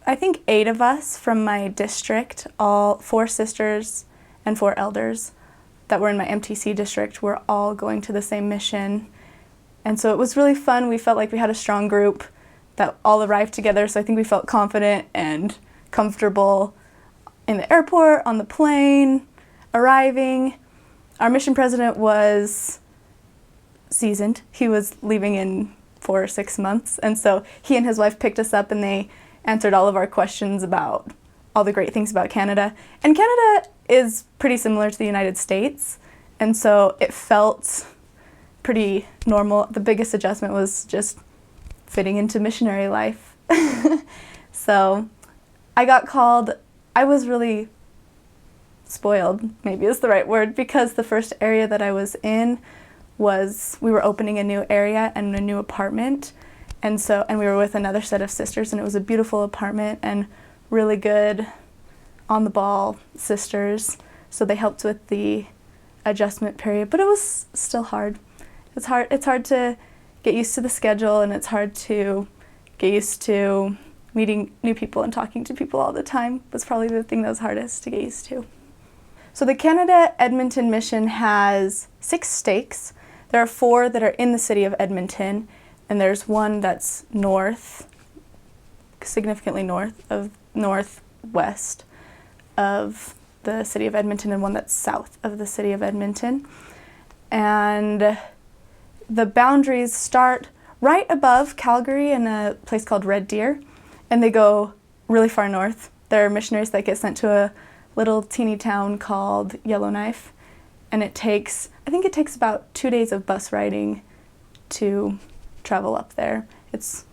I think 8 of us from my district, all 4 sisters and 4 elders that were in my MTC district, were all going to the same mission. And so it was really fun. We felt like we had a strong group that all arrived together, so I think we felt confident and comfortable in the airport, on the plane, arriving. Our mission president was seasoned. He was leaving in 4 or 6 months, and so he and his wife picked us up and they answered all of our questions about all the great things about Canada. And Canada is pretty similar to the United States, and so it felt pretty normal. The biggest adjustment was just fitting into missionary life. So I got called. I was really spoiled, maybe is the right word, because the first area that I was in was, we were opening a new area and a new apartment, and we were with another set of sisters, and it was a beautiful apartment and really good, on the ball sisters, so they helped with the adjustment period, but it was still hard. It's hard to get used to the schedule, and it's hard to get used to meeting new people and talking to people all the time. Was probably the thing that was hardest to get used to. So the Canada Edmonton mission has 6 stakes. There are 4 that are in the city of Edmonton, and there's one that's north, significantly northwest of the city of Edmonton, and one that's south of the city of Edmonton. And the boundaries start right above Calgary in a place called Red Deer, and they go really far north. There are missionaries that get sent to a little teeny town called Yellowknife, and I think it takes about 2 days of bus riding to travel up there. It's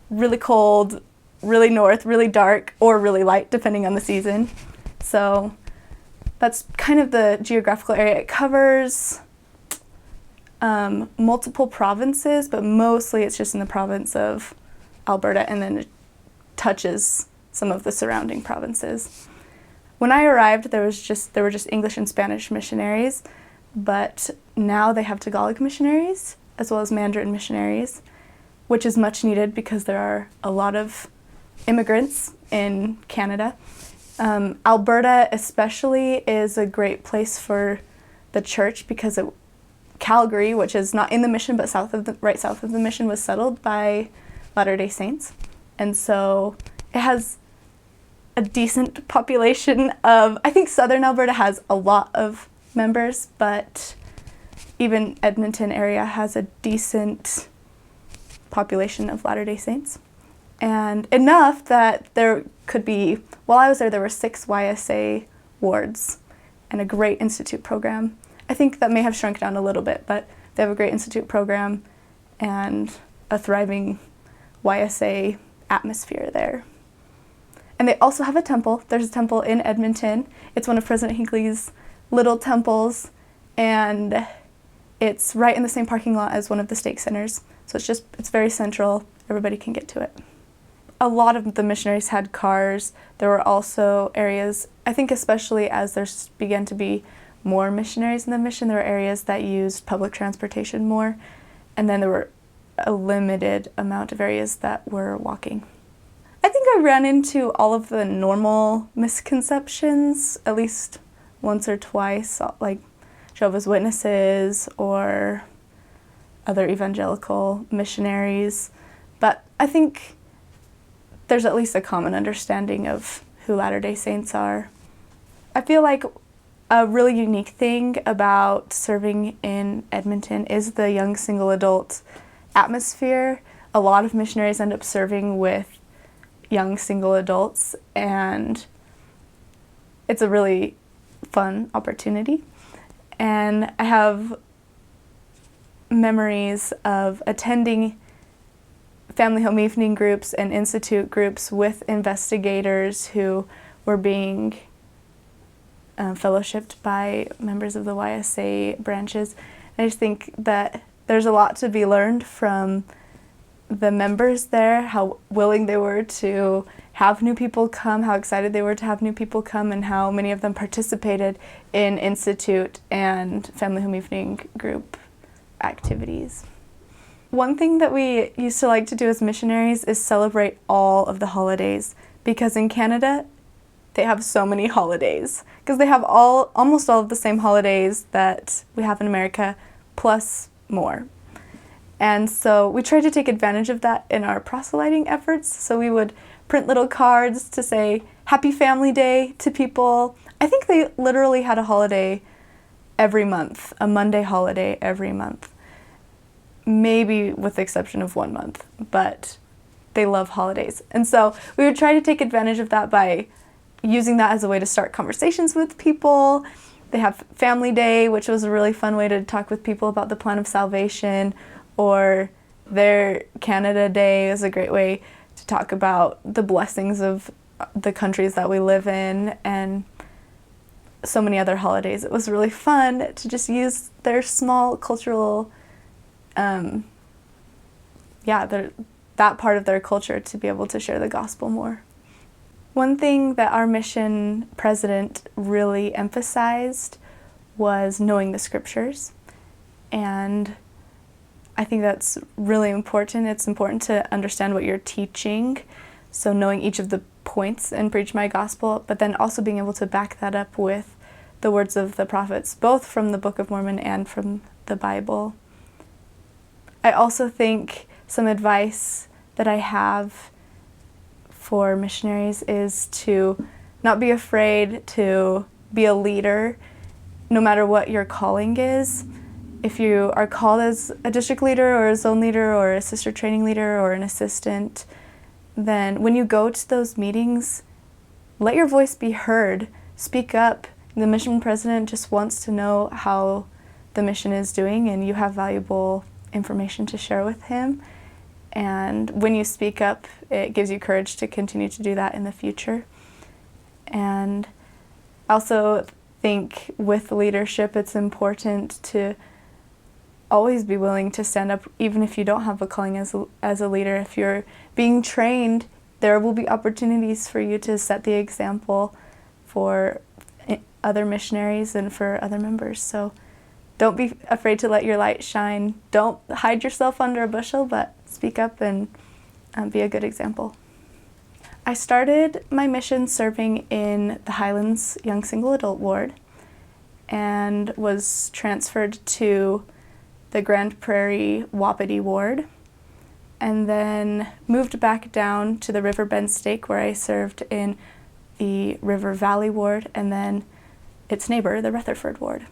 really cold, really north, really dark, or really light, depending on the season. So that's kind of the geographical area. It covers multiple provinces, but mostly it's just in the province of Alberta, and then it touches some of the surrounding provinces. When I arrived, there were just English and Spanish missionaries, but now they have Tagalog missionaries as well as Mandarin missionaries, which is much needed because there are a lot of immigrants in Canada. Alberta especially is a great place for the church because Calgary, which is not in the mission but right south of the mission, was settled by Latter-day Saints, and so it has a decent population of, I think southern Alberta has a lot of members, but even Edmonton area has a decent population of Latter-day Saints. And enough that there could be, while I was there were 6 YSA wards and a great institute program. I think that may have shrunk down a little bit, but they have a great institute program and a thriving YSA atmosphere there. And they also have a temple. There's a temple in Edmonton. It's one of President Hinckley's little temples, and it's right in the same parking lot as one of the stake centers. So it's very central. Everybody can get to it. A lot of the missionaries had cars. There were also areas, I think especially as there began to be more missionaries in the mission, there were areas that used public transportation more, and then there were a limited amount of areas that were walking. I think I ran into all of the normal misconceptions at least once or twice, like Jehovah's Witnesses or other evangelical missionaries, but I think there's at least a common understanding of who Latter-day Saints are. I feel like a really unique thing about serving in Edmonton is the young single adult atmosphere. A lot of missionaries end up serving with young single adults, and it's a really fun opportunity. And I have memories of attending family home evening groups and institute groups with investigators who were being fellowshipped by members of the YSA branches. And I just think that there's a lot to be learned from the members there, how willing they were to have new people come, how excited they were to have new people come, and how many of them participated in institute and family home evening group activities. One thing that we used to like to do as missionaries is celebrate all of the holidays, because in Canada, they have so many holidays, because they have almost all of the same holidays that we have in America, plus more. And so we tried to take advantage of that in our proselyting efforts. So we would print little cards to say Happy Family Day to people. I think they literally had a holiday every month, a Monday holiday every month. Maybe with the exception of 1 month, but they love holidays. And so we would try to take advantage of that by using that as a way to start conversations with people. They have Family Day, which was a really fun way to talk with people about the plan of salvation, or their Canada Day is a great way to talk about the blessings of the countries that we live in, and so many other holidays. It was really fun to just use their small cultural, that part of their culture to be able to share the gospel more. One thing that our mission president really emphasized was knowing the scriptures, and I think that's really important. It's important to understand what you're teaching, so knowing each of the points in Preach My Gospel, but then also being able to back that up with the words of the prophets, both from the Book of Mormon and from the Bible. I also think some advice that I have for missionaries is to not be afraid to be a leader, no matter what your calling is. If you are called as a district leader or a zone leader or a sister training leader or an assistant, then when you go to those meetings, let your voice be heard. Speak up. The mission president just wants to know how the mission is doing, and you have valuable information to share with him. And when you speak up, it gives you courage to continue to do that in the future. And I also think with leadership, it's important to always be willing to stand up, even if you don't have a calling as a leader. If you're being trained, there will be opportunities for you to set the example for other missionaries and for other members. So don't be afraid to let your light shine. Don't hide yourself under a bushel, but speak up and be a good example. I started my mission serving in the Highlands Young Single Adult Ward and was transferred to the Grand Prairie Wapiti Ward, and then moved back down to the Riverbend Stake, where I served in the River Valley Ward, and then its neighbor, the Rutherford Ward.